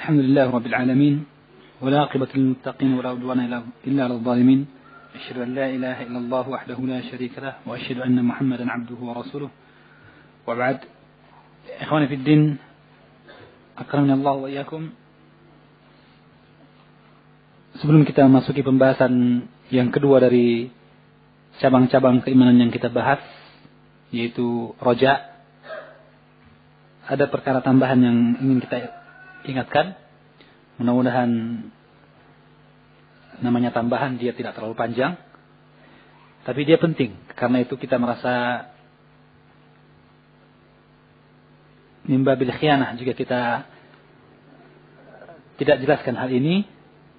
الحمد لله رب العالمين والعاقبة للمتقين ولا عدوان إلا على الظالمين أشهد أن لا إله إلا الله وحده لا شريك له وأشهد أن محمدا عبده ورسوله وبعد إخواني في الدين أكرمنا الله وإياكم. Sebelum kita masuki pembahasan yang kedua dari cabang-cabang keimanan yang kita bahas, yaitu roja, ada perkara tambahan yang ingin kita ingatkan. Mudah-mudahan namanya tambahan, dia tidak terlalu panjang, tapi dia penting. Karena itu kita merasa mimbabil khianah jika kita tidak jelaskan hal ini,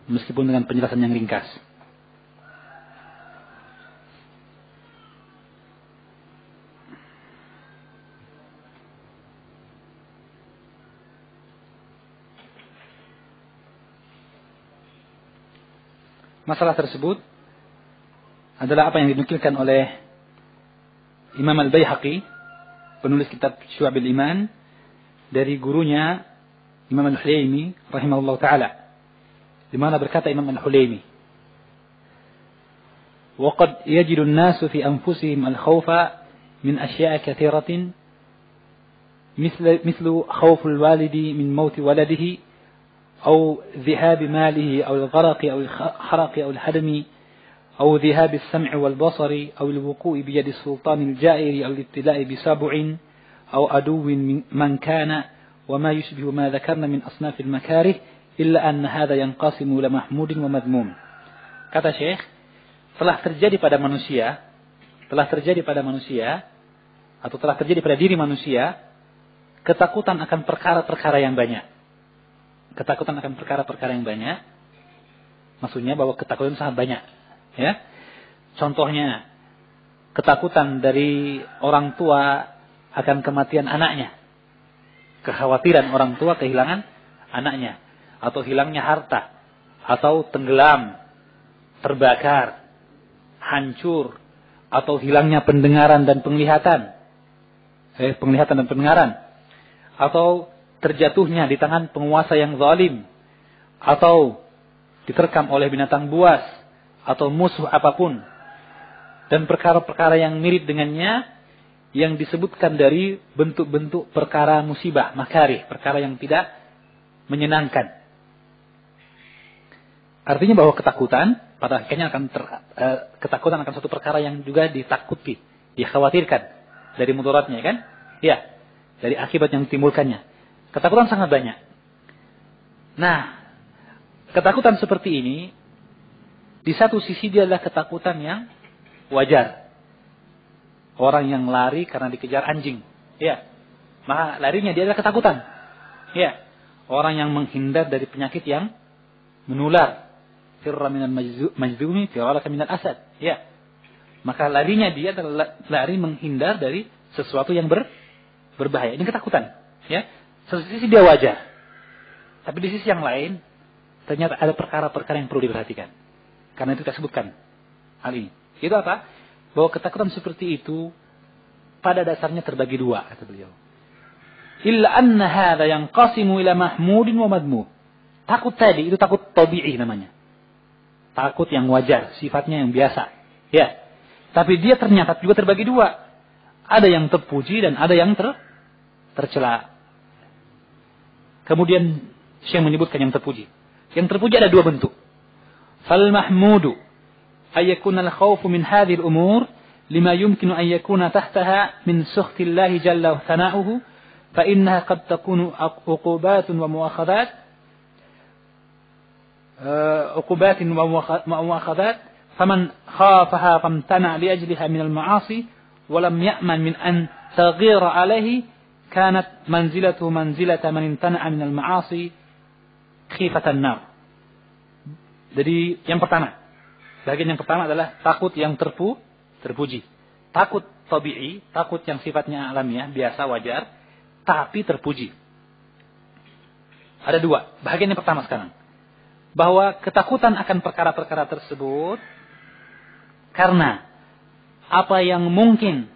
meskipun dengan penjelasan yang ringkas. Masalah tersebut adalah apa yang dinukilkan oleh Imam Al-Baihaqi, penulis kitab Syu'abil Iman, dari gurunya Imam Al-Hulaimi rahimahullah ta'ala, di mana berkata Imam Al-Hulaimi, وَقَدْ يَجِدُ النَّاسُ فِي أَنفُسِهِمْ الْخَوْفَ مِنْ أَشْيَاءَ كَثِيرَةٍ مثل خوف الوالد من موت ولده أو ذهاب ماله أو الغرق أو الحرق أو الهدم أو ذهاب السمع والبصر أو الوقوع بيد السلطان الجائر أو الابتلاء بسبع أو عدو من كان وما يشبه ما ذكرنا من أصناف المكاره إلا أن هذا ينقسم إلى محمود ومذموم. Kata Syekh, telah terjadi pada manusia atau telah terjadi pada diri manusia ketakutan akan perkara-perkara yang banyak. Ketakutan akan perkara-perkara yang banyak, maksudnya bahwa ketakutan sangat banyak, ya. Contohnya, ketakutan dari orang tua akan kematian anaknya, kekhawatiran orang tua kehilangan anaknya, atau hilangnya harta, atau tenggelam, terbakar, hancur, atau hilangnya pendengaran dan penglihatan, atau terjatuhnya di tangan penguasa yang zalim, atau diterkam oleh binatang buas, atau musuh apapun, dan perkara-perkara yang mirip dengannya yang disebutkan dari bentuk-bentuk perkara musibah, makarih, perkara yang tidak menyenangkan. Artinya bahwa ketakutan pada akhirnya ketakutan akan suatu perkara yang juga ditakuti, dikhawatirkan dari mudaratnya, kan? Ya, dari akibat yang ditimbulkannya. Ketakutan sangat banyak. Nah, ketakutan seperti ini, di satu sisi dia adalah ketakutan yang wajar. Orang yang lari karena dikejar anjing, ya, maka larinya dia adalah ketakutan. Ya, orang yang menghindar dari penyakit yang menular, firra minal majzumi firaraka minal asad, ya, maka larinya dia adalah lari menghindar dari sesuatu yang berbahaya. Ini ketakutan, ya. Satu sisi dia wajar, tapi di sisi yang lain ternyata ada perkara-perkara yang perlu diperhatikan. Karena itu kita sebutkan hal ini. Itu apa? Bahwa ketakutan seperti itu pada dasarnya terbagi dua, kata beliau. Illa anna hadha yanqasimu ila mahmudin wa madmum. Takut tadi itu takut tabi'i namanya. Takut yang wajar, sifatnya yang biasa. Ya. Tapi dia ternyata juga terbagi dua. Ada yang terpuji dan ada yang tercela. Kemudian Syekh menyebutkan yang terpuji. Yang terpuji ada dua bentuk. Fal mahmudu ayyakuna al-khawfu min hadhihi al-umur lima yumkinu an yakuna tahtaha min sukhti Allah jalla wa thana'uhu fa innaha qad takunu uqubatun wa mu'akhadhat faman khafaha famtana li ajliha min al-ma'asi wa lam ya'man min an taghira alayhi kanat manzilatu manzilata man imtana'a minal ma'asi khifatan nar. Jadi yang pertama, bagian yang pertama adalah takut yang terpuji. Takut tabi'i, takut yang sifatnya alamiah, biasa, wajar, tapi terpuji. Ada dua. Bagian yang pertama sekarang, bahwa ketakutan akan perkara-perkara tersebut karena apa yang mungkin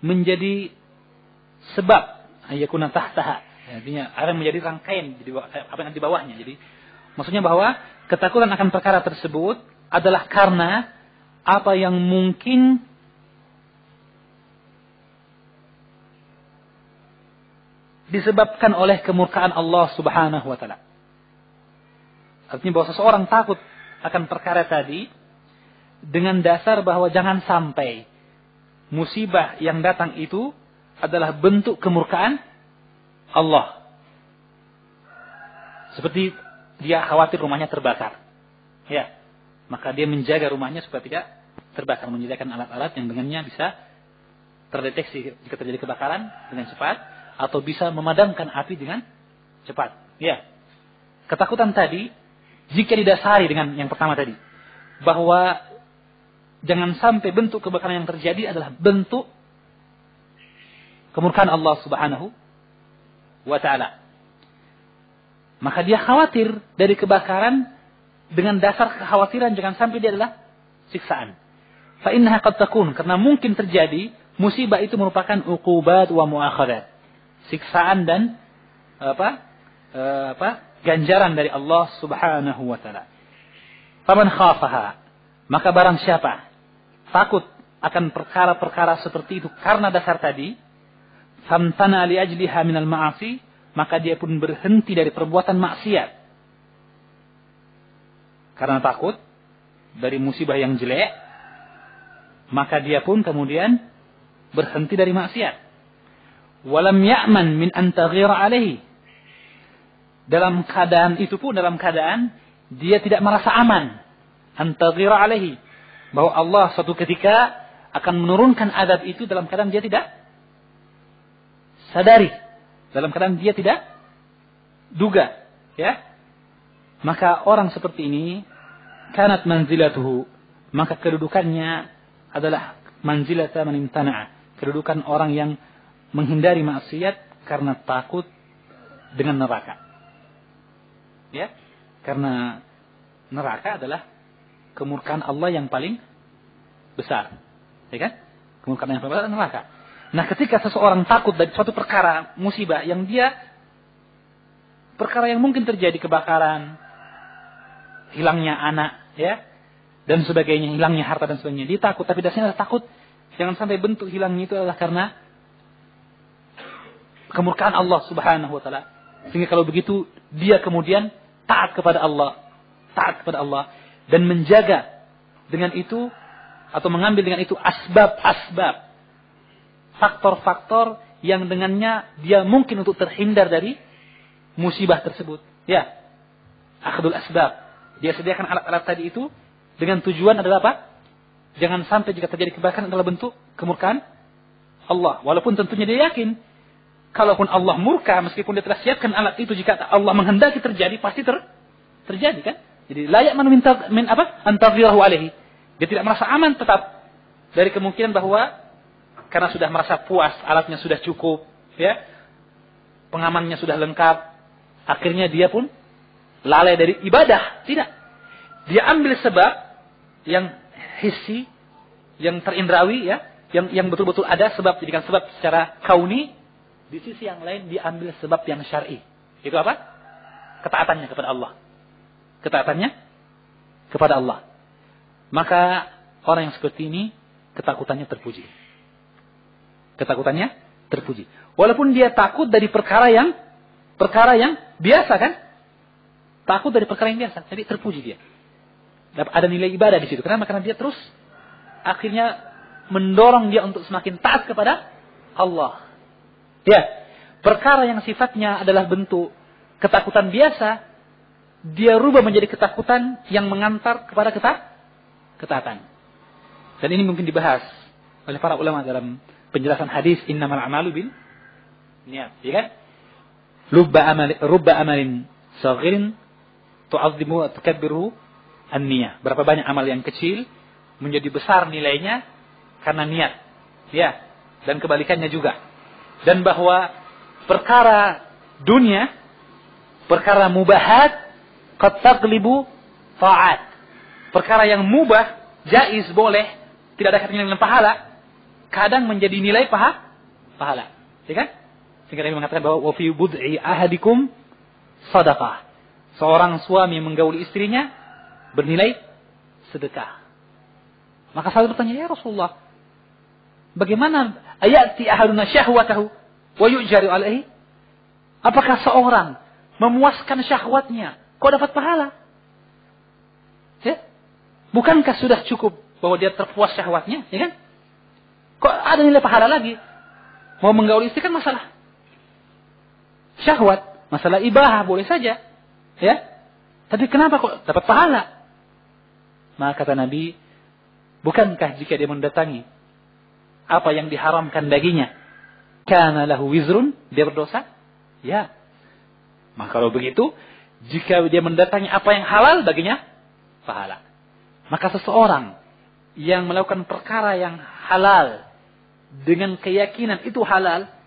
menjadi sebab ayakuna tahtaha. Artinya akan menjadi rangkaian apa yang di bawahnya. Jadi maksudnya bahwa ketakutan akan perkara tersebut adalah karena apa yang mungkin disebabkan oleh kemurkaan Allah Subhanahu wa taala. Artinya bahwa seseorang takut akan perkara tadi dengan dasar bahwa jangan sampai musibah yang datang itu adalah bentuk kemurkaan Allah. Seperti dia khawatir rumahnya terbakar. Ya. Maka dia menjaga rumahnya supaya tidak terbakar, menyediakan alat-alat yang dengannya bisa terdeteksi jika terjadi kebakaran dengan cepat atau bisa memadamkan api dengan cepat. Ya. Ketakutan tadi jika didasari dengan yang pertama tadi, bahwa jangan sampai bentuk kebakaran yang terjadi adalah bentuk kemurkaan Allah Subhanahu wa taala. Maka dia khawatir dari kebakaran dengan dasar kekhawatiran jangan sampai dia adalah siksaan. Fa innaha qad takun, karena mungkin terjadi musibah itu merupakan uqubat wa muakhadat. Siksaan dan ganjaran dari Allah Subhanahu wa taala. Faman khafaha, maka barang siapa takut akan perkara-perkara seperti itu karena dasar tadi, famtana li ajliha minal ma'asi, maka dia pun berhenti dari perbuatan maksiat. Karena takut dari musibah yang jelek, maka dia pun kemudian berhenti dari maksiat. Walam ya'man min an taghira alaihi. Dalam keadaan itu pun, dalam keadaan dia tidak merasa aman. An taghira alaihi. Bahwa Allah suatu ketika akan menurunkan azab itu dalam keadaan dia tidak sadari. Dalam keadaan dia tidak duga. Ya. Maka orang seperti ini, kanat manzilatuhu, maka kedudukannya adalah manzilata man imtana'a. Kedudukan orang yang menghindari maksiat karena takut dengan neraka. Ya, karena neraka adalah kemurkaan Allah yang paling besar. Ya kan? Kemurkaan yang paling besar adalah neraka. Nah, ketika seseorang takut dari suatu perkara musibah yang dia perkara yang mungkin terjadi, kebakaran, hilangnya anak, ya, dan sebagainya, hilangnya harta dan sebagainya, dia takut, tapi dasarnya takut jangan sampai bentuk hilangnya itu adalah karena kemurkaan Allah Subhanahu wa taala. Sehingga kalau begitu dia kemudian taat kepada Allah dan menjaga dengan itu atau mengambil dengan itu asbab-asbab, faktor-faktor yang dengannya dia mungkin untuk terhindar dari musibah tersebut. Ya, akhdul asbab. Dia sediakan alat-alat tadi itu dengan tujuan adalah apa? Jangan sampai jika terjadi kebakaran adalah bentuk kemurkaan Allah. Walaupun tentunya dia yakin, kalaupun Allah murka, meskipun dia telah siapkan alat itu, jika Allah menghendaki terjadi, pasti terjadi kan? Jadi layak min apa? Antaghirahu alaihi. Dia tidak merasa aman tetap dari kemungkinan bahwa karena sudah merasa puas, alatnya sudah cukup, ya, pengamannya sudah lengkap, akhirnya dia pun lalai dari ibadah. Tidak. Dia ambil sebab yang hissi, yang terindrawi, ya, yang betul-betul ada sebab, jadikan sebab secara kauni. Di sisi yang lain dia ambil sebab yang syar'i. Itu apa? Ketaatannya kepada Allah. Ketaatannya kepada Allah. Maka orang yang seperti ini ketakutannya terpuji. Ketakutannya terpuji. Walaupun dia takut dari perkara yang biasa kan? Takut dari perkara yang biasa, jadi terpuji dia. Ada nilai ibadah di situ. Kenapa? Karena dia terus akhirnya mendorong dia untuk semakin taat kepada Allah. Ya, perkara yang sifatnya adalah bentuk ketakutan biasa, dia rubah menjadi ketakutan yang mengantar kepada ketaatan. Dan ini mungkin dibahas oleh para ulama dalam penjelasan hadis innamal a'malu bin niat, ya kan? Rubba amalin saghirin tu'azzimu wa tukabbiru an-niyah. Berapa banyak amal yang kecil menjadi besar nilainya karena niat. Ya, dan kebalikannya juga. Dan bahwa perkara dunia, perkara mubahat, qad taglibu ta'at. Perkara yang mubah, jaiz, boleh, tidak ada kaitannya dengan pahala, kadang menjadi nilai pahala. Ya kan? Sehingga Nabi mengatakan bahwa wa fi bud'i ahadikum sadaqah. Seorang suami menggauli istrinya bernilai sedekah. Maka sahabat bertanya, ya Rasulullah, bagaimana ayati ahaduna syahwatahu wa yu'jaru alaihi? Apakah seorang memuaskan syahwatnya kok dapat pahala? Ya? Bukankah sudah cukup bahwa dia terpuas syahwatnya, ya kan? Kok ada nilai pahala lagi? Mau menggauli istri kan masalah syahwat, masalah ibahah boleh saja, ya. Tapi kenapa kok dapat pahala? Maka kata Nabi, bukankah jika dia mendatangi apa yang diharamkan baginya, kana lahu wizrun, dia berdosa? Ya. Maka kalau begitu, jika dia mendatangi apa yang halal baginya, pahala. Maka seseorang yang melakukan perkara yang halal dengan keyakinan itu halal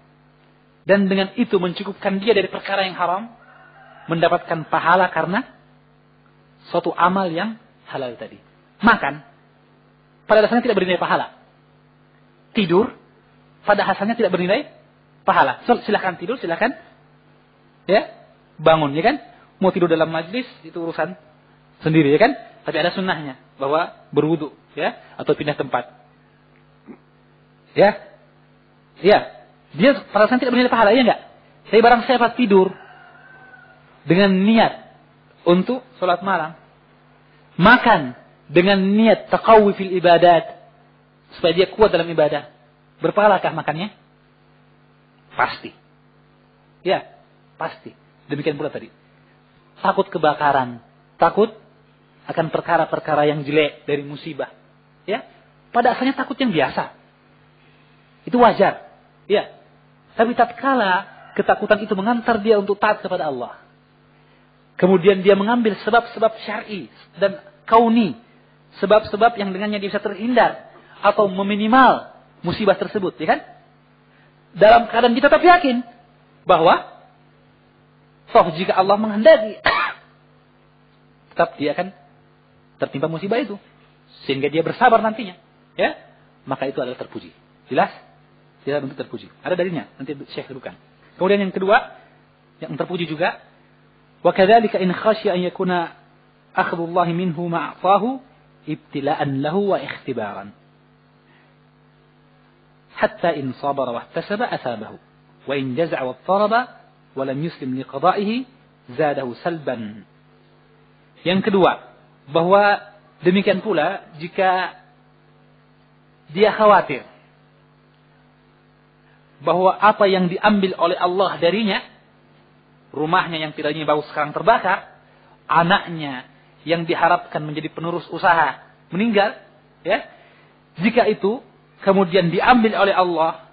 dan dengan itu mencukupkan dia dari perkara yang haram, mendapatkan pahala karena suatu amal yang halal tadi. Makan pada dasarnya tidak bernilai pahala. Tidur pada asalnya tidak bernilai pahala. Silakan tidur, silakan ya bangun, ya kan? Mau tidur dalam majlis itu urusan sendiri, ya kan? Tapi ada sunnahnya bahwa berwudu, ya, atau pindah tempat. Ya. Ya. Dia perasaan tidak bernilai pahala, ya enggak? Tapi barang siapa tidur dengan niat untuk sholat malam, makan dengan niat taqawwi fil ibadat, supaya dia kuat dalam ibadah, berpahalakah makannya? Pasti. Ya, pasti. Demikian pula tadi. Takut kebakaran, takut akan perkara-perkara yang jelek dari musibah. Ya, pada asalnya takut yang biasa. Itu wajar. Ya. Tapi tatkala ketakutan itu mengantar dia untuk taat kepada Allah, kemudian dia mengambil sebab-sebab syar'i dan kauni, sebab-sebab yang dengannya dia bisa terhindar atau meminimal musibah tersebut, ya kan? Dalam keadaan kita tetap yakin bahwa toh jika Allah menghendaki tetap dia akan tertimpa musibah itu sehingga dia bersabar nantinya, ya, maka itu adalah terpuji. Jelas? Tidak bentuk terpuji. Ada dalilnya, nanti Syekh sebutkan. Kemudian yang kedua, yang terpuji juga, wa kadzalika in khasya an yakuna akhdhullah minhu ma'afahu ibtila'an lahu wa ikhtibaran. Hatta in sabara wa ihtasaba asabahu wa in jaza'a wa taraba wa lam yuslim liqada'ihi zadahu salban. Yang kedua, bahwa demikian pula jika dia khawatir bahwa apa yang diambil oleh Allah darinya, rumahnya yang tidaknya bagus sekarang terbakar, anaknya yang diharapkan menjadi penerus usaha meninggal, ya, jika itu kemudian diambil oleh Allah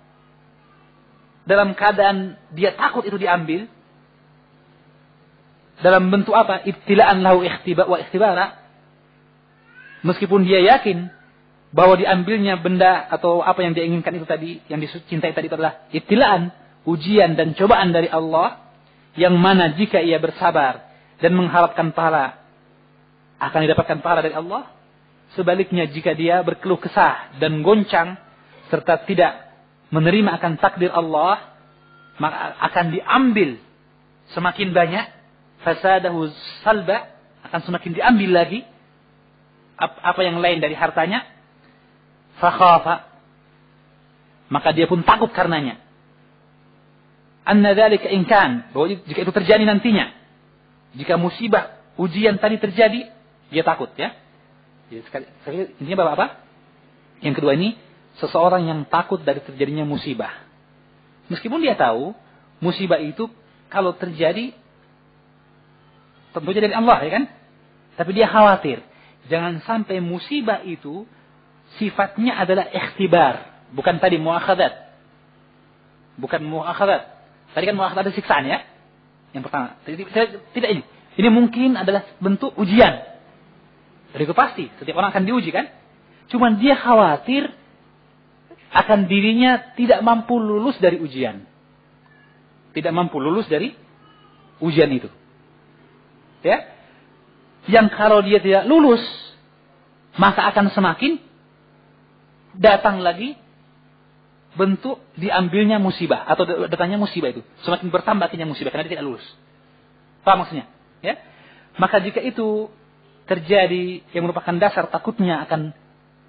dalam keadaan dia takut itu diambil, dalam bentuk apa? Ibtila'an lahu wa ikhtibara, meskipun dia yakin bahwa diambilnya benda atau apa yang dia inginkan itu tadi, yang dicintai tadi itu adalah ibtilaan, ujian dan cobaan dari Allah, yang mana jika ia bersabar dan mengharapkan pahala akan didapatkan pahala dari Allah. Sebaliknya jika dia berkeluh kesah dan goncang serta tidak menerima akan takdir Allah, maka akan diambil semakin banyak, fasadahu salba, akan semakin diambil lagi apa yang lain dari hartanya. Fakhafa, maka dia pun takut karenanya. Anna dzalika in kan, bahwa jika itu terjadi nantinya, jika musibah ujian tadi terjadi, dia takut, ya. Jadi sekali intinya bahwa apa? Yang kedua ini, seseorang yang takut dari terjadinya musibah. Meskipun dia tahu musibah itu kalau terjadi tentunya dari Allah, ya kan? Tapi dia khawatir jangan sampai musibah itu sifatnya adalah ikhtibar, bukan tadi muakhadat. Bukan muakhadat. Tadi kan muakhadat ada siksaan, ya. Yang pertama. Tidak ini. Ini mungkin adalah bentuk ujian. Jadi itu pasti. Setiap orang akan diuji, kan. Cuman dia khawatir akan dirinya tidak mampu lulus dari ujian. Tidak mampu lulus dari ujian itu. Ya. Yang kalau dia tidak lulus, maka akan semakin datang lagi bentuk diambilnya musibah atau datangnya musibah itu. Semakin bertambah akhirnya musibah karena dia tidak lulus. Paham maksudnya? Ya. Maka jika itu terjadi yang merupakan dasar takutnya akan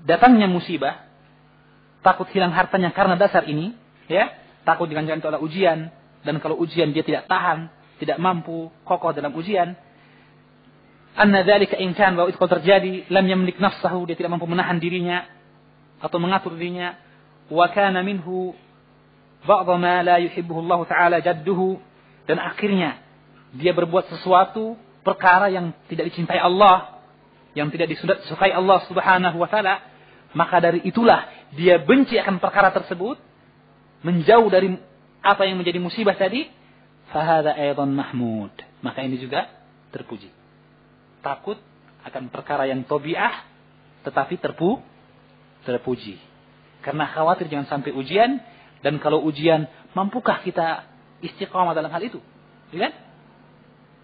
datangnya musibah, takut hilang hartanya karena dasar ini, ya, takut diganjarkan oleh ujian, dan kalau ujian dia tidak tahan, tidak mampu kokoh dalam ujian, anna dzalika in kan, bahwa itu kalau terjadi, lam yamlik nafsahu, dia tidak mampu menahan dirinya atau mengatur dirinya, wa kana minhu ba'd ma la yuhibbuhu Allah taala jadduhu, dan akhirnya dia berbuat sesuatu perkara yang tidak dicintai Allah, yang tidak disukai Allah Subhanahu wa taala, maka dari itulah dia benci akan perkara tersebut, menjauh dari apa yang menjadi musibah tadi, fahadha aidan mahmud, maka ini juga terpuji. Takut akan perkara yang tabiah tetapi terpuji. Karena khawatir jangan sampai ujian, dan kalau ujian mampukah kita istiqamah dalam hal itu? Ya kan?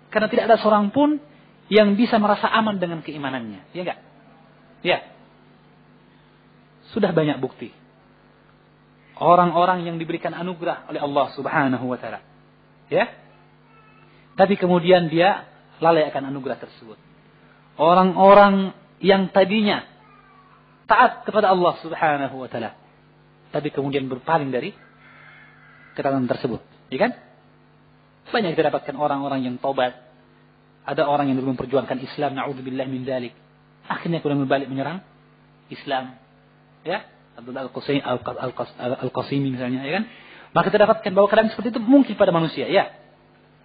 Karena tidak ada seorang pun yang bisa merasa aman dengan keimanannya, ya enggak? Ya. Sudah banyak bukti orang-orang yang diberikan anugerah oleh Allah Subhanahu wa taala. Ya. Tapi kemudian dia lalai akan anugerah tersebut. Orang-orang yang tadinya taat kepada Allah Subhanahu wa taala, tapi kemudian berpaling dari ketaatan tersebut, ya kan? Banyak kita dapatkan orang-orang yang taubat. Ada orang yang dulu memperjuangkan Islam, na'udzubillah min dzalik. Akhirnya kemudian berbalik menyerang Islam. Ya, Abdullah Al-Qasimi misalnya, ya kan? Maka kita dapatkan bahwa keadaan seperti itu mungkin pada manusia, ya.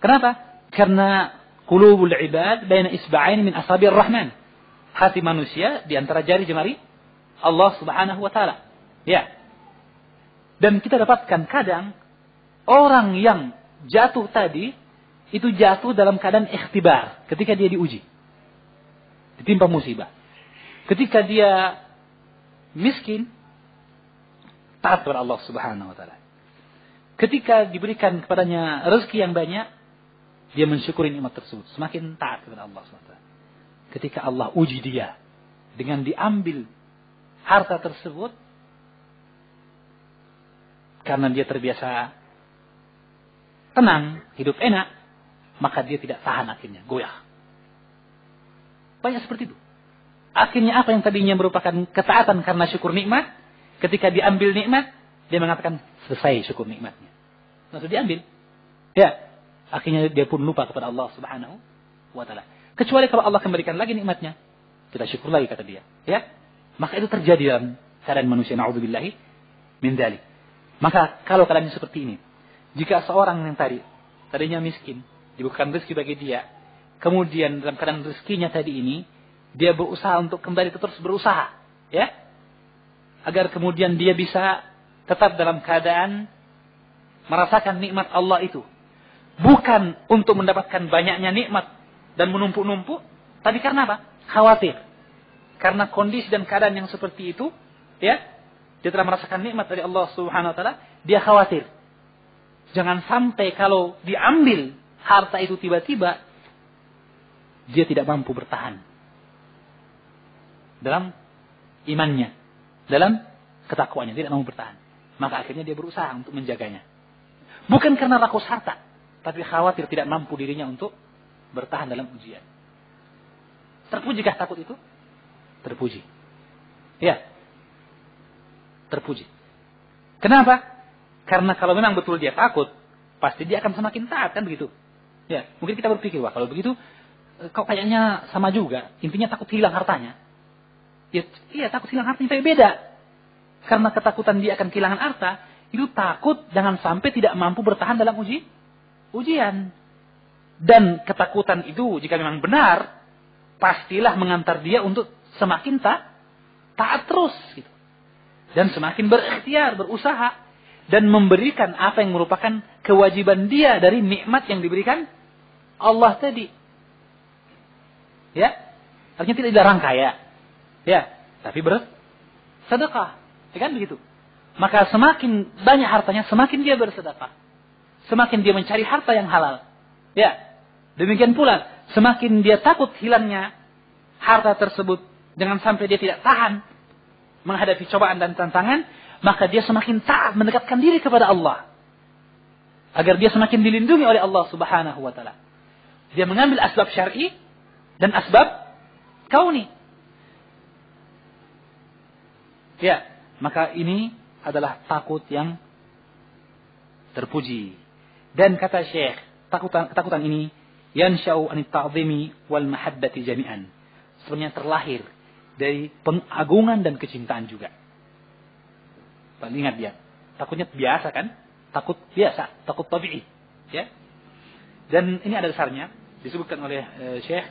Kenapa? Karena qulubul ibad baina isba'ain min asabi'ir rahman. Hati manusia di antara jari jemari Allah Subhanahu wa taala. Ya. Dan kita dapatkan kadang orang yang jatuh tadi itu jatuh dalam keadaan ikhtibar, ketika dia diuji, ditimpa musibah. Ketika dia miskin, taat kepada Allah Subhanahu wa taala. Ketika diberikan kepadanya rezeki yang banyak, dia mensyukuri nikmat tersebut, semakin taat kepada Allah Subhanahu wa taala. Ketika Allah uji dia dengan diambil harta tersebut, karena dia terbiasa tenang, hidup enak, maka dia tidak tahan, akhirnya goyah. Banyak seperti itu. Akhirnya apa yang tadinya merupakan ketaatan karena syukur nikmat, ketika diambil nikmat, dia mengatakan selesai syukur nikmatnya. Langsung diambil. Ya, akhirnya dia pun lupa kepada Allah Subhanahu wa taala. Kecuali kalau Allah kembalikan lagi nikmatnya, kita syukur lagi, kata dia. Ya, maka itu terjadi dalam keadaan manusia, na'udzubillahi min dzalik. Maka kalau keadaannya seperti ini, jika seorang yang tadinya miskin, dibukakan rezeki bagi dia, kemudian dalam keadaan rezekinya tadi ini, dia berusaha untuk kembali terus berusaha, ya, agar kemudian dia bisa tetap dalam keadaan merasakan nikmat Allah itu, bukan untuk mendapatkan banyaknya nikmat dan menumpuk-numpuk, tapi karena apa? Khawatir, karena kondisi dan keadaan yang seperti itu, ya, dia telah merasakan nikmat dari Allah Subhanahu wa taala, dia khawatir jangan sampai kalau diambil harta itu tiba-tiba dia tidak mampu bertahan dalam imannya, dalam ketakwaannya, tidak mampu bertahan. Maka akhirnya dia berusaha untuk menjaganya. Bukan karena rakus harta, tapi khawatir tidak mampu dirinya untuk bertahan dalam ujian. Terpujikah takut itu? Terpuji. Ya. Terpuji. Kenapa? Karena kalau memang betul dia takut, pasti dia akan semakin taat, kan begitu? Ya, mungkin kita berpikir, wah kalau begitu, kok kayaknya sama juga. Intinya takut hilang hartanya. Ya, iya takut hilang hartanya, tapi beda. Karena ketakutan dia akan kehilangan harta, itu takut jangan sampai tidak mampu bertahan dalam ujian. Dan ketakutan itu, jika memang benar, pastilah mengantar dia untuk semakin taat terus. Gitu. Dan semakin berikhtiar, berusaha. Dan memberikan apa yang merupakan kewajiban dia dari nikmat yang diberikan Allah tadi. Ya, artinya tidak dilarang kaya. Ya, tapi bersedekah. Ya kan begitu. Maka semakin banyak hartanya, semakin dia bersedekah. Semakin dia mencari harta yang halal. Ya, demikian pula semakin dia takut hilangnya harta tersebut, jangan sampai dia tidak tahan menghadapi cobaan dan tantangan, maka dia semakin taat mendekatkan diri kepada Allah. Agar dia semakin dilindungi oleh Allah Subhanahu wa taala. Dia mengambil asbab syar'i dan asbab kauni. Ya, maka ini adalah takut yang terpuji. Dan kata Syekh, ketakutan ini yansha'u anit ta'zimi wal mahabbati jami'an. Sebenarnya terlahir dari pengagungan dan kecintaan juga. Ingat dia, takutnya biasa kan? Takut biasa, takut tabi'i, ya. Dan ini ada dasarnya disebutkan oleh Syekh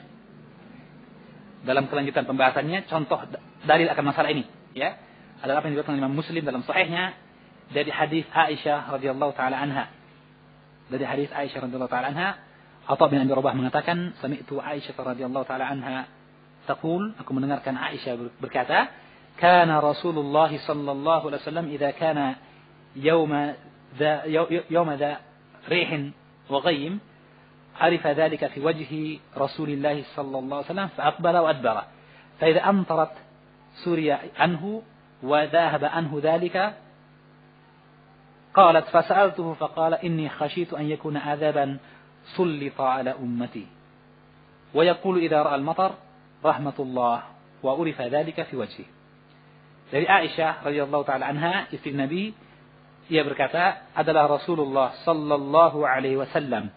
dalam kelanjutan pembahasannya, contoh dalil akan masalah ini, ya. Adalah apa yang diriwayatkan Imam Muslim dalam sahihnya dari hadis Aisyah radhiyallahu taala anha. Dari hadis Aisyah radhiyallahu taala anha, Atha bin Abi Rabah mengatakan, sami'tu Aisyah radhiyallahu taala anha taqul, aku mendengarkan Aisyah berkata, kana Rasulullah sallallahu alaihi wasallam idza kana yawma ذا ريح وغيم عرف ذلك في وجه رسول الله صلى الله عليه وسلم فأقبل وأدبر فإذا أمطرت سوريا عنه وذهب عنه ذلك قالت فسألته فقال إني خشيت أن يكون عذابا سلط على أمتي ويقول إذا رأى المطر رحمة الله وعرف ذلك في وجهه. Dari Aisyah radhiyallahu taala anha, istri Nabi, ia berkata, adalah Rasulullah sallallahu alaihi wasallam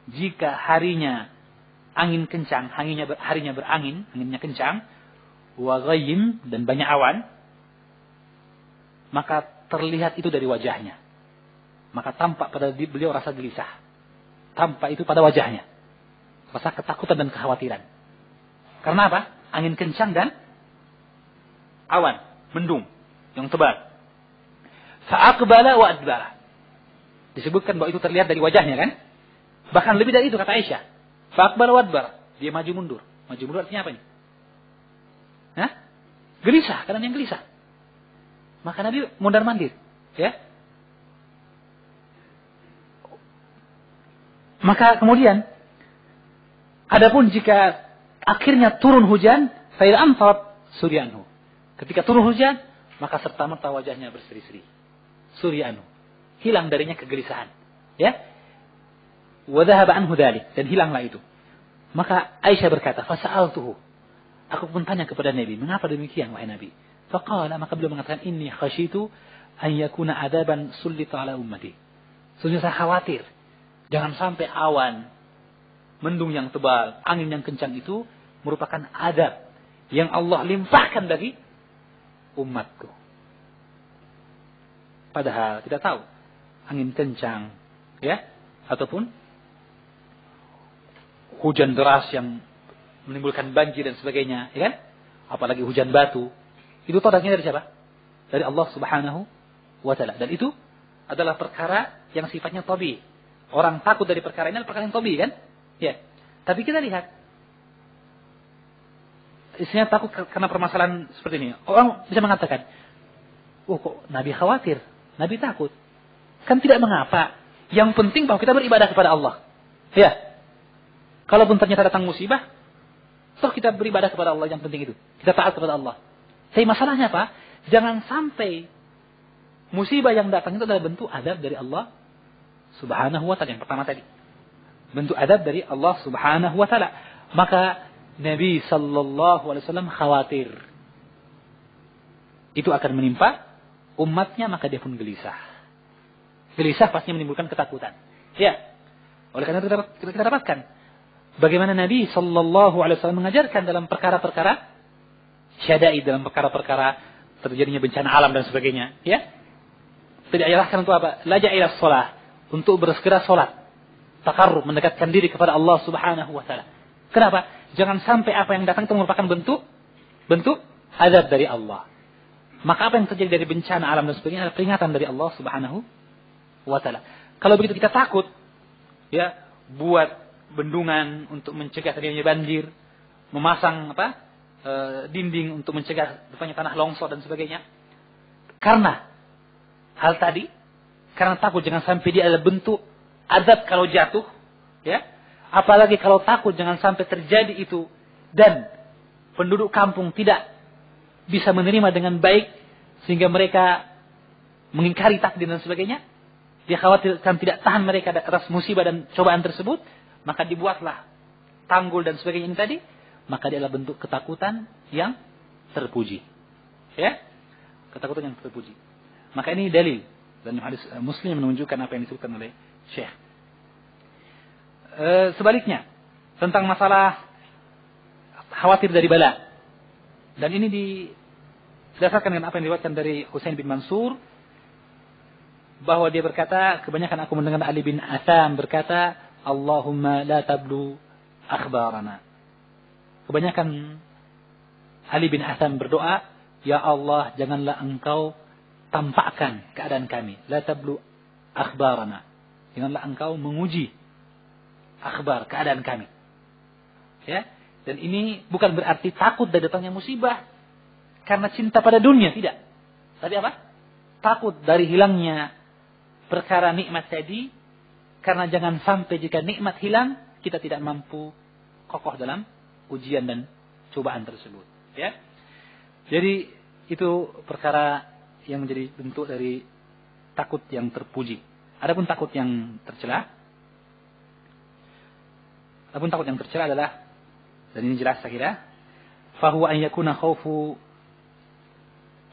jika harinya angin kencang, harinya berangin, anginnya kencang, wa ghayyim, dan banyak awan, maka terlihat itu dari wajahnya. Maka tampak pada beliau rasa gelisah. Tampak itu pada wajahnya. Rasa ketakutan dan kekhawatiran. Karena apa? Angin kencang dan awan, mendung yang tebal. Fa'aqbala wa adbara. Disebutkan bahwa itu terlihat dari wajahnya kan? Bahkan lebih dari itu kata Aisyah. Fa'aqbala wa adbara. Dia maju mundur. Maju mundur artinya apa ini? Hah? Gelisah, karena yang gelisah. Maka Nabi mondar-mandir, ya. Maka kemudian adapun jika akhirnya turun hujan, fa'il amtarat suryanhu. Ketika turun hujan, maka serta-merta wajahnya berseri-seri. Suryanu, hilang darinya kegelisahan, ya. Wa dhahaba anhu dzalik, dan hilanglah itu. Maka Aisyah berkata, fasa'altuhu, aku pun tanya kepada Nabi, mengapa demikian wahai Nabi? Faqala, maka beliau mengatakan, inni khasyitu an yakuna adaban sullita ala ummati. Sesungguhnya saya khawatir jangan sampai awan, mendung yang tebal, angin yang kencang itu merupakan adab yang Allah limpahkan bagi umatku. Padahal tidak tahu angin kencang, ya, ataupun hujan deras yang menimbulkan banjir dan sebagainya, ya kan? Apalagi hujan batu, itu datangnya dari siapa? Dari Allah Subhanahu wa taala. Dan itu adalah perkara yang sifatnya tabii. Orang takut dari perkara ini adalah perkara yang tabii kan? Ya. Tapi kita lihat, isinya takut karena permasalahan seperti ini. Orang bisa mengatakan, oh kok Nabi khawatir? Nabi takut. Kan tidak mengapa. Yang penting bahwa kita beribadah kepada Allah. Ya. Kalaupun ternyata datang musibah, toh kita beribadah kepada Allah, yang penting itu. Kita taat kepada Allah. Tapi masalahnya apa? Jangan sampai musibah yang datang itu adalah bentuk adab dari Allah Subhanahu wa taala. Yang pertama tadi. Bentuk adab dari Allah Subhanahu wa taala. Maka Nabi sallallahu alaihi wasallam khawatir itu akan menimpa umatnya, maka dia pun gelisah. Gelisah pasti menimbulkan ketakutan. Ya. Oleh karena itu kita dapatkan bagaimana Nabi sallallahu alaihi wasallam mengajarkan dalam perkara-perkara syada'i, dalam perkara-perkara terjadinya bencana alam dan sebagainya, ya. Tidak diarahkan untuk apa? Laja ila shalah, untuk bersegera salat. Taqarrub, mendekatkan diri kepada Allah Subhanahu wa taala. Kenapa? Jangan sampai apa yang datang itu merupakan bentuk azab dari Allah. Maka apa yang terjadi dari bencana alam dan sebagainya adalah peringatan dari Allah Subhanahu wa taala. Kalau begitu kita takut, ya, buat bendungan untuk mencegah terjadinya banjir, memasang dinding untuk mencegah depannya tanah longsor dan sebagainya. Karena hal tadi, karena takut jangan sampai dia adalah bentuk azab kalau jatuh, ya. Apalagi kalau takut jangan sampai terjadi itu dan penduduk kampung tidak bisa menerima dengan baik sehingga mereka mengingkari takdir dan sebagainya, dia khawatirkan tidak tahan mereka atas musibah dan cobaan tersebut, maka dibuatlah tanggul dan sebagainya ini tadi, maka dia adalah bentuk ketakutan yang terpuji. Ya? Ketakutan yang terpuji. Maka ini dalil dan hadis Muslim menunjukkan apa yang disebutkan oleh Syekh. Sebaliknya, tentang masalah khawatir dari bala. Dan ini didasarkan dengan apa yang diriwayatkan dari Husain bin Mansur, bahwa dia berkata, kebanyakan aku mendengar Ali bin Atham berkata, Allahumma la tablu akhbarana. Kebanyakan Ali bin Atham berdoa, ya Allah, janganlah engkau tampakkan keadaan kami. La tablu akhbarana. Janganlah engkau menguji akhbar, keadaan kami. Ya, dan ini bukan berarti takut dari datangnya musibah karena cinta pada dunia, tidak. Tapi apa? Takut dari hilangnya perkara nikmat tadi, karena jangan sampai jika nikmat hilang, kita tidak mampu kokoh dalam ujian dan cobaan tersebut. Ya, jadi itu perkara yang menjadi bentuk dari takut yang terpuji. Adapun takut yang tercela, adalah, dan ini jelas saya kira, fahuwa an yakuna khawfu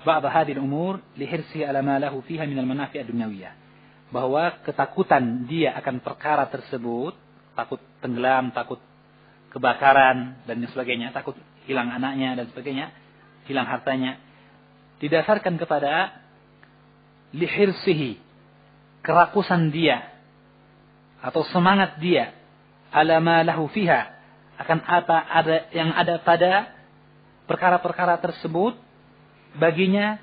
ba'd hadhihi al-umur lihirsi ala ma lahu fiha min al-manafi' ad-dunyawiyah. Bahwa ketakutan dia akan perkara tersebut, takut tenggelam, takut kebakaran dan sebagainya, takut hilang anaknya dan sebagainya, hilang hartanya, didasarkan kepada lihirsihi, kerakusan dia atau semangat dia, ala ma lahu fiha, akan apa yang ada pada perkara-perkara tersebut baginya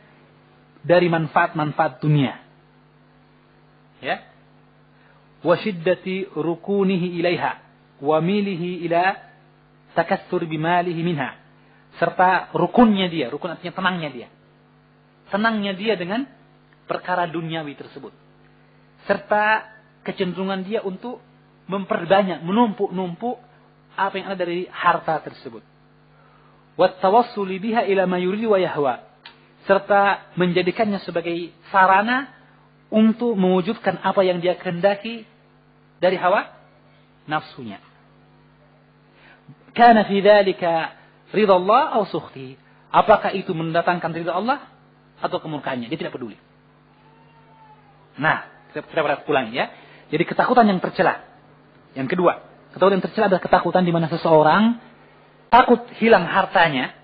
dari manfaat-manfaat dunia. Ya. Wa shiddati rukunihi ilaiha wa milihi ila takatsur bimalihi minha. Serta rukunnya dia, rukun artinya tenangnya dia. Senangnya dia dengan perkara duniawi tersebut. Serta kecenderungan dia untuk memperbanyak, menumpuk-numpuk apa yang ada dari harta tersebut. Wa tawassuli biha ila ma yuridu wa yahwa. Serta menjadikannya sebagai sarana untuk mewujudkan apa yang dia kehendaki dari hawa nafsunya. Kana fi dzalika ridha Allah aw sukhti. Apakah itu mendatangkan ridha Allah atau kemurkaannya? Dia tidak peduli. Nah, kita ulangi ya. Jadi ketakutan yang tercela. Yang kedua, ketakutan yang tercela adalah ketakutan di mana seseorang takut hilang hartanya,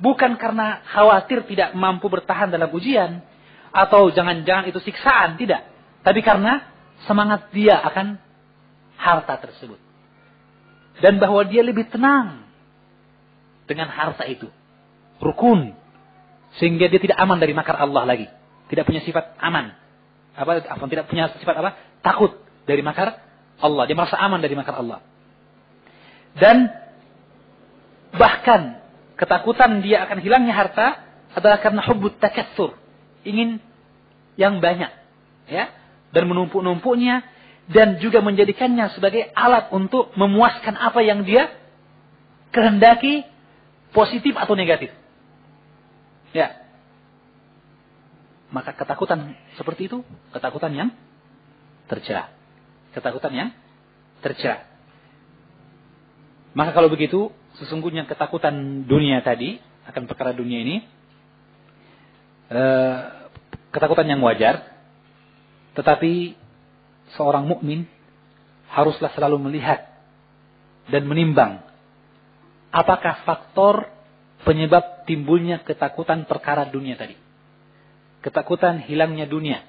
bukan karena khawatir tidak mampu bertahan dalam ujian, atau jangan-jangan itu siksaan, tidak. Tapi karena semangat dia akan harta tersebut. Dan bahwa dia lebih tenang dengan harta itu. Rukun. Sehingga dia tidak aman dari makar Allah lagi. Tidak punya sifat aman. Tidak punya sifat apa? Takut dari makar Allah. Dia merasa aman dari makar Allah. Dan bahkan ketakutan dia akan hilangnya harta adalah karena hubbut takatsur. Ingin yang banyak. Ya. Dan menumpuk-numpuknya. Dan juga menjadikannya sebagai alat untuk memuaskan apa yang dia kehendaki, positif atau negatif. Ya. Maka ketakutan seperti itu, ketakutan yang tercela. Ketakutan yang tercela. Maka kalau begitu, sesungguhnya ketakutan dunia tadi, akan perkara dunia ini, ketakutan yang wajar, tetapi seorang mukmin haruslah selalu melihat dan menimbang apakah faktor penyebab timbulnya ketakutan perkara dunia tadi. Ketakutan hilangnya dunia.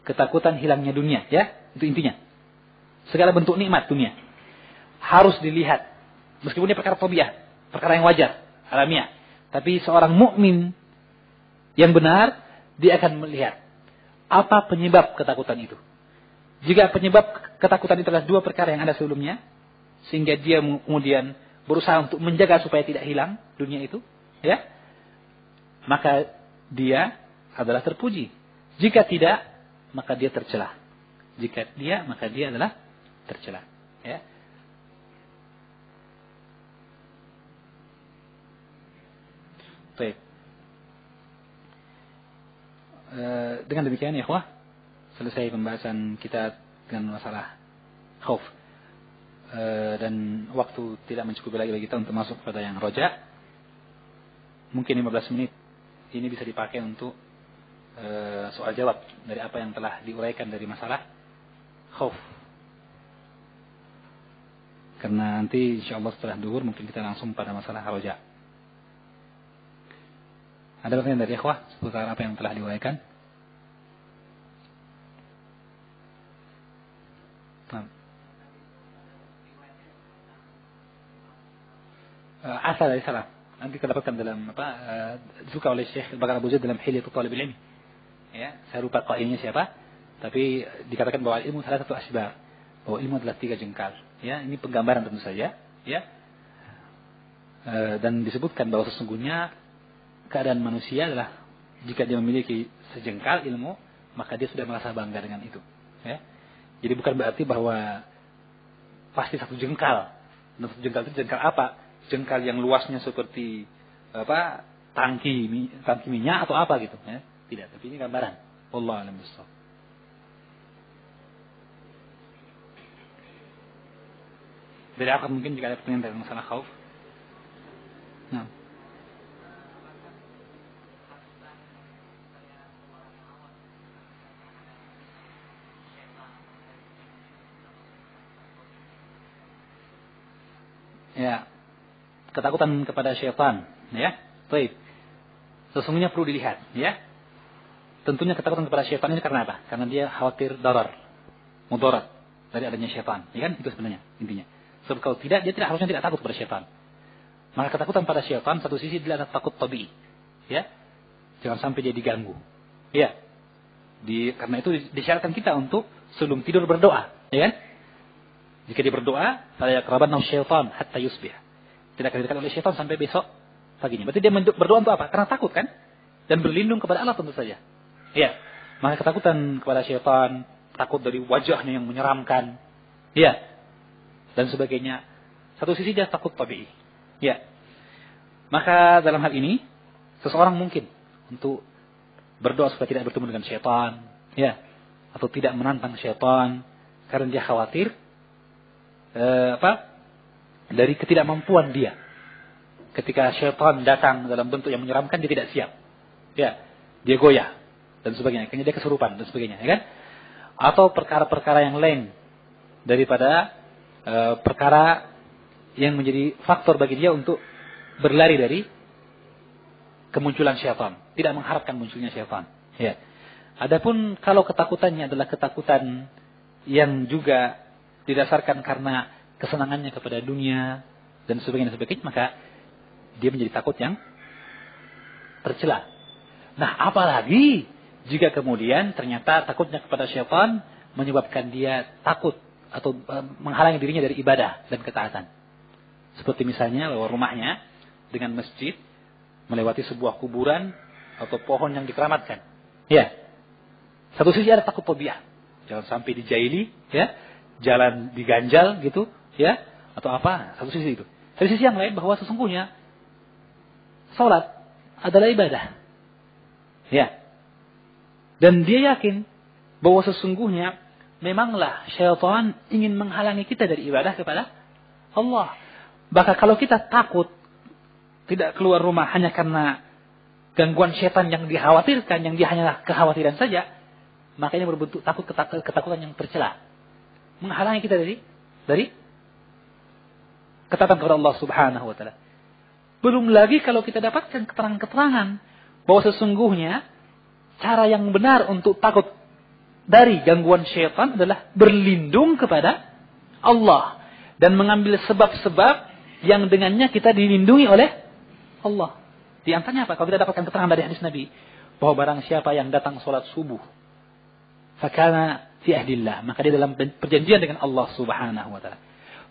Ketakutan hilangnya dunia, ya, itu intinya. Segala bentuk nikmat dunia harus dilihat, meskipun dia perkara tabiah, perkara yang wajar, alamiah. Tapi seorang mukmin yang benar, dia akan melihat apa penyebab ketakutan itu. Jika penyebab ketakutan itu adalah dua perkara yang ada sebelumnya, sehingga dia kemudian berusaha untuk menjaga supaya tidak hilang dunia itu, ya, maka dia adalah terpuji. Jika tidak, maka dia tercela. Jika dia, maka dia adalah tercela. Ya. Baik. Dengan demikian ya ikhwah, selesai pembahasan kita dengan masalah khauf. Dan waktu tidak mencukupi lagi bagi kita untuk masuk pada yang roja. Mungkin 15 menit ini bisa dipakai untuk soal jawab dari apa yang telah diuraikan dari masalah khauf. Karena nanti insyaallah setelah duhur mungkin kita langsung pada masalah roja. Ada pertanyaan dari ikhwah seputar apa yang telah diuraikan? Asal dari salah. Nanti kita dapatkan dalam suka oleh Syekh Bakar Abu Zaid dalam Hilyatul Talib Ilmi. Ya, saya lupa qailnya siapa, tapi dikatakan bahwa ilmu salah satu asbar. Bahwa ilmu adalah 3 jengkal. Ya, ini penggambaran tentu saja, ya. Dan disebutkan bahwa sesungguhnya keadaan manusia adalah jika dia memiliki sejengkal ilmu, maka dia sudah merasa bangga dengan itu. Ya. Jadi bukan berarti bahwa pasti 1 jengkal. Dan 1 jengkal itu jengkal apa? Jengkal yang luasnya seperti tangki minyak atau apa gitu. Ya. Tidak, tapi ini gambaran. Wallahu a'lam bishawab. Dari apa mungkin jika ada pertanyaan tentang masalah khauf? Nah. Ya, ketakutan kepada syaitan, ya. Baik. Sesungguhnya perlu dilihat, ya. Tentunya ketakutan kepada syaitan ini karena apa? Karena dia khawatir mudarat dari adanya syaitan, ya kan? Itu sebenarnya intinya. Sebab kalau tidak, dia harusnya tidak takut kepada syaitan. Maka ketakutan pada syaitan satu sisi dia adalah takut tabii, ya. Jangan sampai dia diganggu, ya. Karena itu disyaratkan kita untuk sebelum tidur berdoa, ya kan? Jika dia berdoa, fala yaqrabanna syaitan hatta yusbih. Tidak akan dekat oleh syaitan sampai besok paginya. Berarti dia berdoa untuk apa? Karena takut kan? Dan berlindung kepada Allah tentu saja. Ya. Maka ketakutan kepada syaitan, takut dari wajahnya yang menyeramkan, ya. Dan sebagainya. Satu sisi dia takut tabii. Ya. Maka dalam hal ini seseorang mungkin untuk berdoa supaya tidak bertemu dengan syaitan, ya. Atau tidak menantang syaitan karena dia khawatir dari ketidakmampuan dia. Ketika syaitan datang dalam bentuk yang menyeramkan, dia tidak siap. Ya, dia goyah dan sebagainya. Akhirnya dia kesurupan dan sebagainya, ya kan? Atau perkara-perkara yang lain daripada perkara yang menjadi faktor bagi dia untuk berlari dari kemunculan syaitan, tidak mengharapkan munculnya syaitan. Ya. Adapun kalau ketakutannya adalah ketakutan yang juga didasarkan karena kesenangannya kepada dunia dan sebagainya, maka dia menjadi takut yang tercela. Nah, apalagi jika kemudian ternyata takutnya kepada syaitan menyebabkan dia takut atau menghalangi dirinya dari ibadah dan ketaatan. Seperti misalnya lewat rumahnya dengan masjid, melewati sebuah kuburan atau pohon yang dikeramatkan. Ya. Satu sisi ada takut fobia. Jangan sampai dijaili, ya. Jalan diganjal gitu, ya, atau apa, satu sisi itu. Dari sisi yang lain bahwa sesungguhnya salat adalah ibadah. Ya. Dan dia yakin bahwa sesungguhnya memanglah syaitan ingin menghalangi kita dari ibadah kepada Allah. Maka kalau kita takut tidak keluar rumah hanya karena gangguan syaitan yang dikhawatirkan, yang dia hanyalah kekhawatiran saja, maka ini berbentuk ketakutan yang tercela. Menghalangi kita dari ketaatan kepada Allah Subhanahu wa taala. Belum lagi kalau kita dapatkan keterangan-keterangan bahwa sesungguhnya cara yang benar untuk takut dari gangguan syaitan adalah berlindung kepada Allah dan mengambil sebab-sebab yang dengannya kita dilindungi oleh Allah. Di antaranya apa? Kalau kita dapatkan keterangan dari hadis Nabi bahwa barang siapa yang datang salat subuh fakana fi ahdillah, maka dia dalam perjanjian dengan Allah Subhanahu wa taala.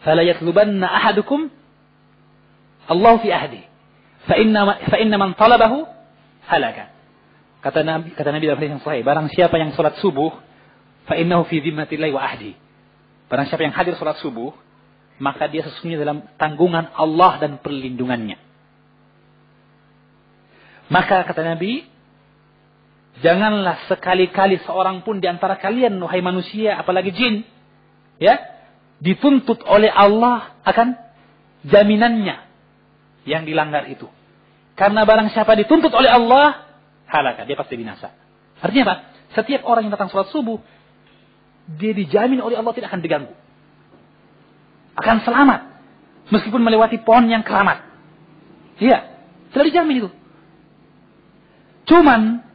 Fala yatlubanna ahadukum Allah fi ahdi. Fa inna man talabahu halaka. Kata Nabi dalam hadis yang sahih, barang siapa yang salat subuh fa innahu fi dhimmatillah wa ahdi. Barang siapa yang hadir salat subuh, maka dia sesungguhnya dalam tanggungan Allah dan perlindungannya. Maka kata Nabi, Janganlah sekali-kali seorang pun di antara kalian, wahai manusia, apalagi jin, ya, dituntut oleh Allah akan jaminannya yang dilanggar itu. Karena barang siapa dituntut oleh Allah, halaka, dia pasti binasa. Artinya apa? Setiap orang yang datang sholat subuh, dia dijamin oleh Allah tidak akan diganggu. Akan selamat. Meskipun melewati pohon yang keramat. Iya, sudah dijamin itu. Cuman,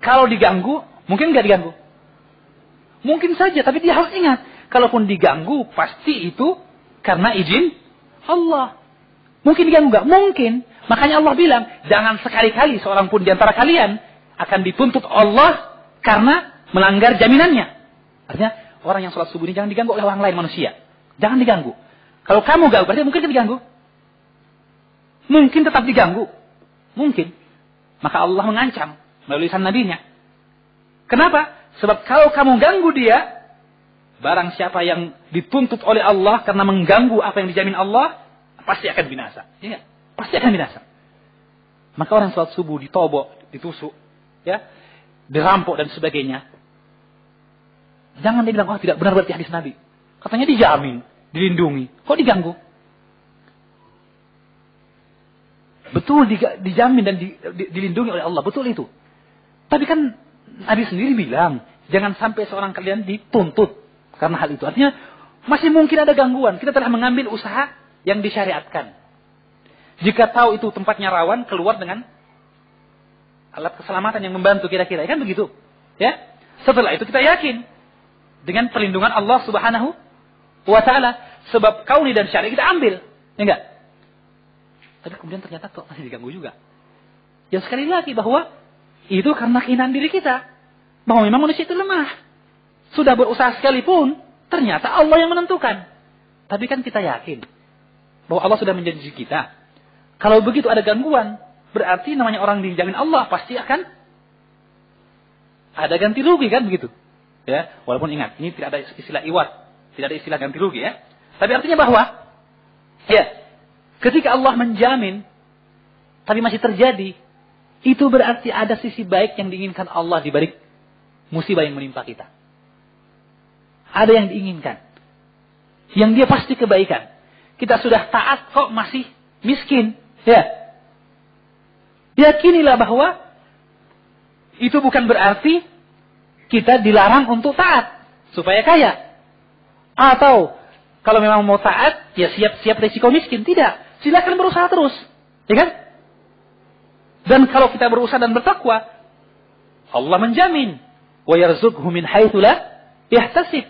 kalau diganggu, mungkin nggak diganggu. Mungkin saja, tapi dia harus ingat. Kalaupun diganggu, pasti itu karena izin Allah. Mungkin diganggu nggak? Mungkin. Makanya Allah bilang, jangan sekali-kali seorang pun di antara kalian akan dituntut Allah karena melanggar jaminannya. Artinya, orang yang sholat subuh ini jangan diganggu oleh orang lain manusia. Jangan diganggu. Kalau kamu ganggu, berarti mungkin diganggu. Mungkin tetap diganggu. Mungkin. Maka Allah mengancam melalui lisan nabinya. Kenapa? Sebab kalau kamu ganggu dia, barang siapa yang dituntut oleh Allah karena mengganggu apa yang dijamin Allah, pasti akan binasa. Ya, pasti akan binasa. Maka orang sholat subuh ditobok, ditusuk, ya, dirampok dan sebagainya. Jangan dia bilang, oh tidak benar berarti hadis Nabi. Katanya dijamin, dilindungi. Kok diganggu? Betul dijamin dan dilindungi oleh Allah. Betul itu. Tapi kan Nabi sendiri bilang, jangan sampai seorang kalian dituntut karena hal itu. Artinya, masih mungkin ada gangguan. Kita telah mengambil usaha yang disyariatkan. Jika tahu itu tempatnya rawan, keluar dengan alat keselamatan yang membantu kira-kira. Kan begitu. Ya. Setelah itu kita yakin dengan perlindungan Allah Subhanahu wa Ta'ala. Sebab kauni dan syari kita ambil. Ya enggak? Tapi kemudian ternyata kok masih diganggu juga. Ya sekali lagi bahwa itu karena kehinaan diri kita. Bahwa memang manusia itu lemah. Sudah berusaha sekalipun, ternyata Allah yang menentukan. Tapi kan kita yakin bahwa Allah sudah menjanji kita. Kalau begitu ada gangguan, berarti namanya orang dijamin Allah pasti akan ada ganti rugi kan begitu. Ya, walaupun ingat, ini tidak ada istilah iwat, tidak ada istilah ganti rugi ya. Tapi artinya bahwa ya, ketika Allah menjamin tapi masih terjadi, itu berarti ada sisi baik yang diinginkan Allah di balik musibah yang menimpa kita. Ada yang diinginkan. Yang dia pasti kebaikan. Kita sudah taat kok masih miskin. Ya. Yakinilah bahwa itu bukan berarti kita dilarang untuk taat supaya kaya. Atau kalau memang mau taat, ya siap-siap risiko miskin. Tidak. Silakan berusaha terus. Ya kan? Dan kalau kita berusaha dan bertakwa, Allah menjamin. Wa yarzuqhu min haitsu la yahtasib.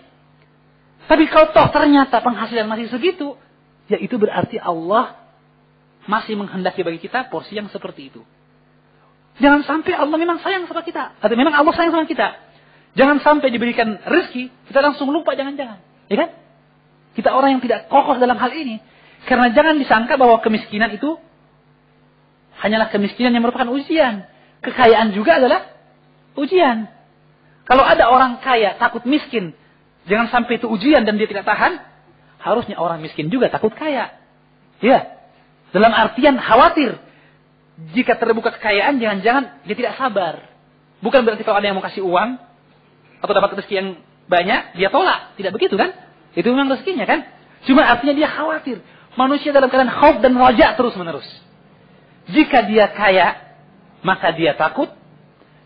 Tapi kalau toh ternyata penghasilan masih segitu, ya itu berarti Allah masih menghendaki bagi kita porsi yang seperti itu. Jangan sampai Allah memang sayang sama kita. Atau memang Allah sayang sama kita. Jangan sampai diberikan rezeki, kita langsung lupa, jangan-jangan. Ya kan? Kita orang yang tidak kokoh dalam hal ini. Karena jangan disangka bahwa kemiskinan itu hanyalah kemiskinan yang merupakan ujian. Kekayaan juga adalah ujian. Kalau ada orang kaya takut miskin, jangan sampai itu ujian dan dia tidak tahan, harusnya orang miskin juga takut kaya. Ya. Dalam artian khawatir. Jika terbuka kekayaan, jangan-jangan dia tidak sabar. Bukan berarti kalau ada yang mau kasih uang, atau dapat rezeki yang banyak, dia tolak. Tidak begitu kan? Itu memang rezekinya kan? Cuma artinya dia khawatir. Manusia dalam keadaan khauf dan raja terus menerus. Jika dia kaya, maka dia takut.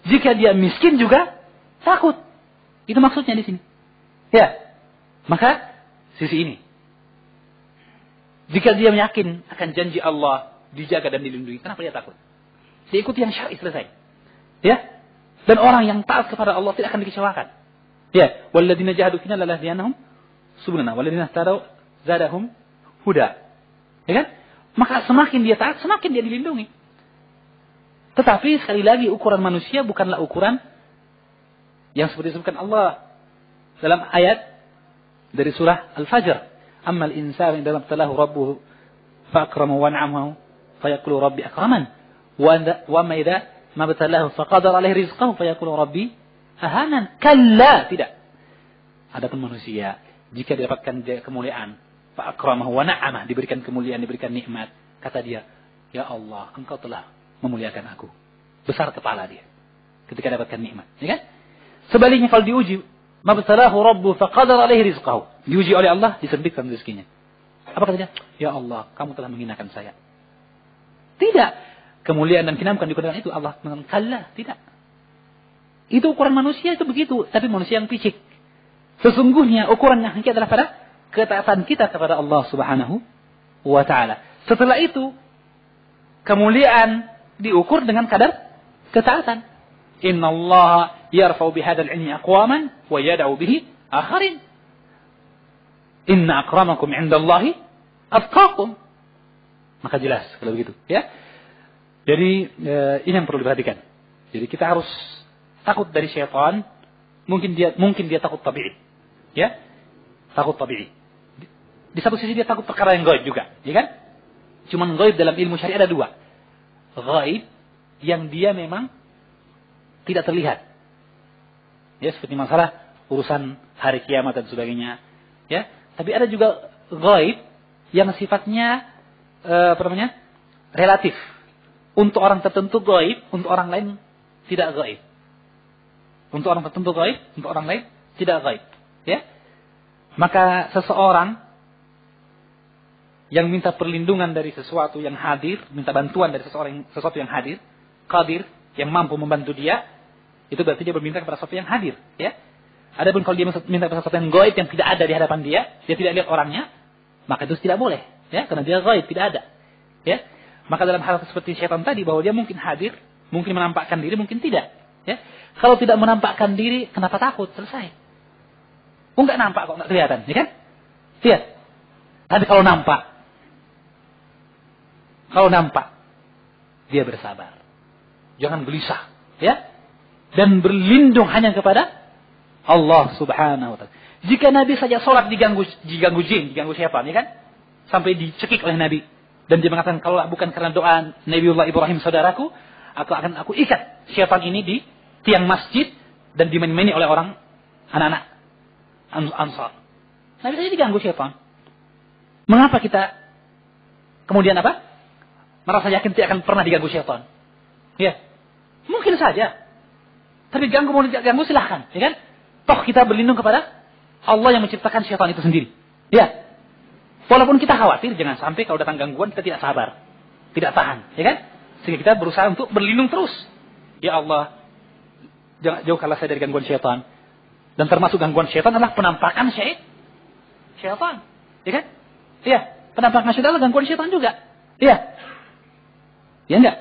Jika dia miskin juga, takut. Itu maksudnya di sini. Ya. Maka, sisi ini. Jika dia yakin akan janji Allah, dijaga dan dilindungi, kenapa dia takut? Dia ikuti yang syar'i, selesai. Ya. Dan orang yang taat kepada Allah tidak akan dikecewakan. Ya. Walladzina jahadu fina lanahdiyannahum subulana walladzina ihtadaw zadahum huda. Ya kan? Maka semakin dia taat, semakin dia dilindungi. Tetapi sekali lagi ukuran manusia bukanlah ukuran yang seperti disebutkan Allah dalam ayat dari surah Al-Fajr. Ammal insanu idza mabtalahu rabbuhu fa'akramahu wa na'amahu fayaqulu rabbi akraman wa ma idza mabtalahu faqadara alaihi rizqahu fayaqulu rabbi ahanan. Kalla, tidak. Adapun manusia jika didapatkan kemuliaan, fa'akramahu wa na'amah, diberikan kemuliaan, diberikan nikmat, kata dia, ya Allah, engkau telah memuliakan aku. Besar kepala dia. ketika dapatkan nikmat, ya kan? Sebaliknya kalau diuji, mabtalahu rabbu faqadara alaihi rizqahu. Diuji oleh Allah, disempitkan rezekinya. Apa katanya? Ya Allah, kamu telah menghinakan saya. Tidak. Kemuliaan dan hinaan bukan diukur itu. Allah mengatakan, kalla, tidak. Itu ukuran manusia itu begitu, tapi manusia yang picik. Sesungguhnya ukuran yang hakiki adalah pada ketaatan kita kepada Allah Subhanahu wa taala. Setelah itu kemuliaan diukur dengan kadar ketaatan. Innallaha yarfa'u bihadzal ilmi aqwaman wa yad'u bihi akharin. Inna akramakum 'indallahi atqakum. Maka jelas kalau begitu, ya. Jadi ini yang perlu diperhatikan. Jadi kita harus takut dari syaitan. Mungkin dia takut tabi'i. Ya? Takut tabi'i. Di satu sisi dia takut perkara yang gaib juga, ya kan? Cuman gaib dalam ilmu syariat ada dua. Gaib yang dia memang tidak terlihat. Ya, seperti masalah urusan hari kiamat dan sebagainya, ya. Tapi ada juga gaib yang sifatnya relatif. Untuk orang tertentu gaib, untuk orang lain tidak gaib. Untuk orang tertentu gaib, untuk orang lain tidak gaib, ya. Maka seseorang yang minta perlindungan dari sesuatu yang hadir, minta bantuan dari sesuatu yang hadir, qadir, yang mampu membantu dia, itu berarti dia berminta kepada sesuatu yang hadir, ya. Adapun kalau dia minta kepada sesuatu yang gaib yang tidak ada di hadapan dia tidak lihat orangnya, maka itu tidak boleh, ya, karena dia gaib, tidak ada, ya. Maka dalam hal seperti syaitan tadi, bahwa dia mungkin hadir, mungkin menampakkan diri, mungkin tidak, ya. Kalau tidak menampakkan diri, kenapa takut? Selesai. Enggak nampak kok, enggak kelihatan, ya kan? Lihat. Tapi kalau nampak, dia bersabar. Jangan gelisah, ya. Dan berlindung hanya kepada Allah Subhanahu wa taala. Jika Nabi saja salat diganggu jin, diganggu syaitan, ya kan? Sampai dicekik oleh Nabi. Dan dia mengatakan, kalau bukan karena doa Nabiullah Ibrahim saudaraku, aku ikat syaitan ini di tiang masjid dan dimain-maini oleh orang anak-anak Ansar. Nabi saja diganggu syaitan. Mengapa kita kemudian merasa yakin tidak akan pernah diganggu syaitan? Ya, mungkin saja. Tapi ganggu mau diganggu silahkan, ya kan? Toh kita berlindung kepada Allah yang menciptakan syaitan itu sendiri. Ya. Walaupun kita khawatir jangan sampai kalau datang gangguan kita tidak sabar, tidak tahan, ya kan? Sehingga kita berusaha untuk berlindung terus. Ya Allah, jauhkanlah saya dari gangguan syaitan. Dan termasuk gangguan syaitan adalah penampakan syaitan, ya kan? Iya, penampakan syaitan adalah gangguan syaitan juga. Iya. Ya enggak?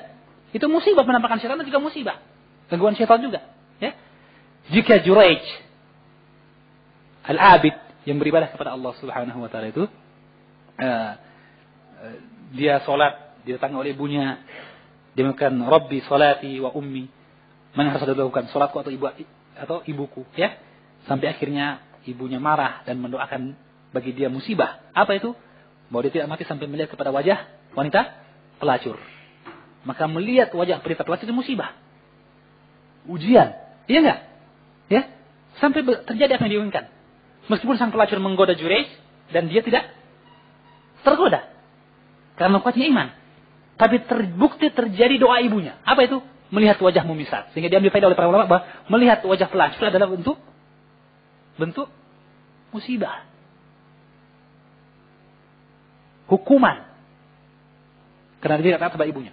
Itu musibah, penampakan syaitan itu juga musibah. Gangguan syaitan juga, ya. Jika Juraij Al-Abid yang beribadah kepada Allah Subhanahu wa taala itu dia salat, dia datang oleh ibunya, dia mengatakan Rabbi salati wa ummi. Mana harus dilakukan, salatku atau ibuku, ya. Sampai akhirnya ibunya marah dan mendoakan bagi dia musibah. Apa itu? Bahwa dia tidak mati sampai melihat kepada wajah wanita pelacur. Maka melihat wajah wanita pelacur itu musibah. Ujian. Iya enggak? Ya? Sampai terjadi apa yang diinginkan. Meskipun sang pelacur menggoda Juraij dan dia tidak tergoda. Karena kuatnya iman. Tapi terbukti terjadi doa ibunya. Apa itu? Melihat wajah mumisat. Sehingga diambil faedah oleh para ulama bahwa melihat wajah pelacur adalah bentuk musibah. Hukuman. Karena dia tidak taat kepada ibunya.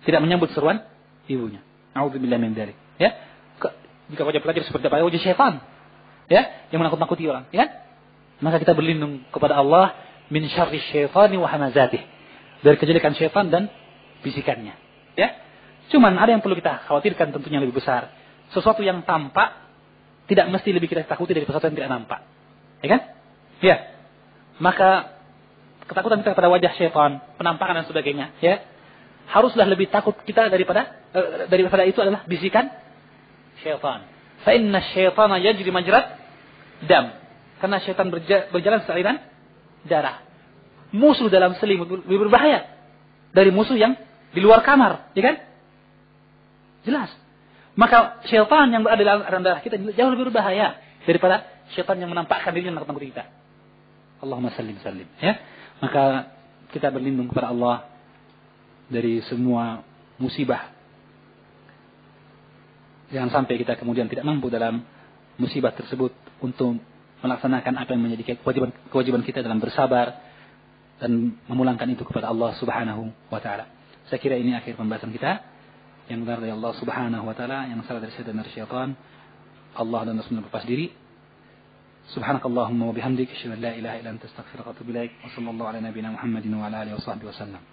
Tidak menyambut seruan ibunya. A'udzubillah min dzalik. Ya. Jika wajah pelacur seperti apa? Wajah syaitan. Ya, yang menakut-nakuti orang, ya kan? Maka kita berlindung kepada Allah min syarri syaitani wa hamazatih. Dari kejelekan syaitan dan bisikannya, ya. Cuman ada yang perlu kita khawatirkan tentunya lebih besar. Sesuatu yang tampak tidak mesti lebih kita takuti dari sesuatu yang tidak nampak. Ya kan? Ya. Maka ketakutan kita pada wajah syaitan, penampakan dan sebagainya, ya. Haruslah lebih takut kita daripada itu adalah bisikan syaitan. Fa inna syaitana yajri majrat dam. Karena syaitan berjalan sealiran darah. Musuh dalam selimut lebih berbahaya dari musuh yang di luar kamar, ya kan? Jelas. Maka syaitan yang berada dalam darah kita jauh lebih berbahaya daripada syaitan yang menampakkan dirinya menakut-nakuti kita. Allahumma sallim. Ya. Maka kita berlindung kepada Allah dari semua musibah. Jangan sampai kita kemudian tidak mampu dalam musibah tersebut untuk melaksanakan apa yang menjadi kewajiban kita dalam bersabar dan memulangkan itu kepada Allah Subhanahu wa taala. Saya kira ini akhir pembahasan kita. Yang benar dari Allah Subhanahu wa taala, yang salah dari syaitan dan syaitan. Allah dan Rasulnya berlepas diri. Subhanakallahumma wa bihamdik, asyhadu an la ilaha illa anta, astaghfiruka wa atubu ilaik. Wa sallallahu ala nabiyyina Muhammadin wa ala alihi wa sahbihi wasallam.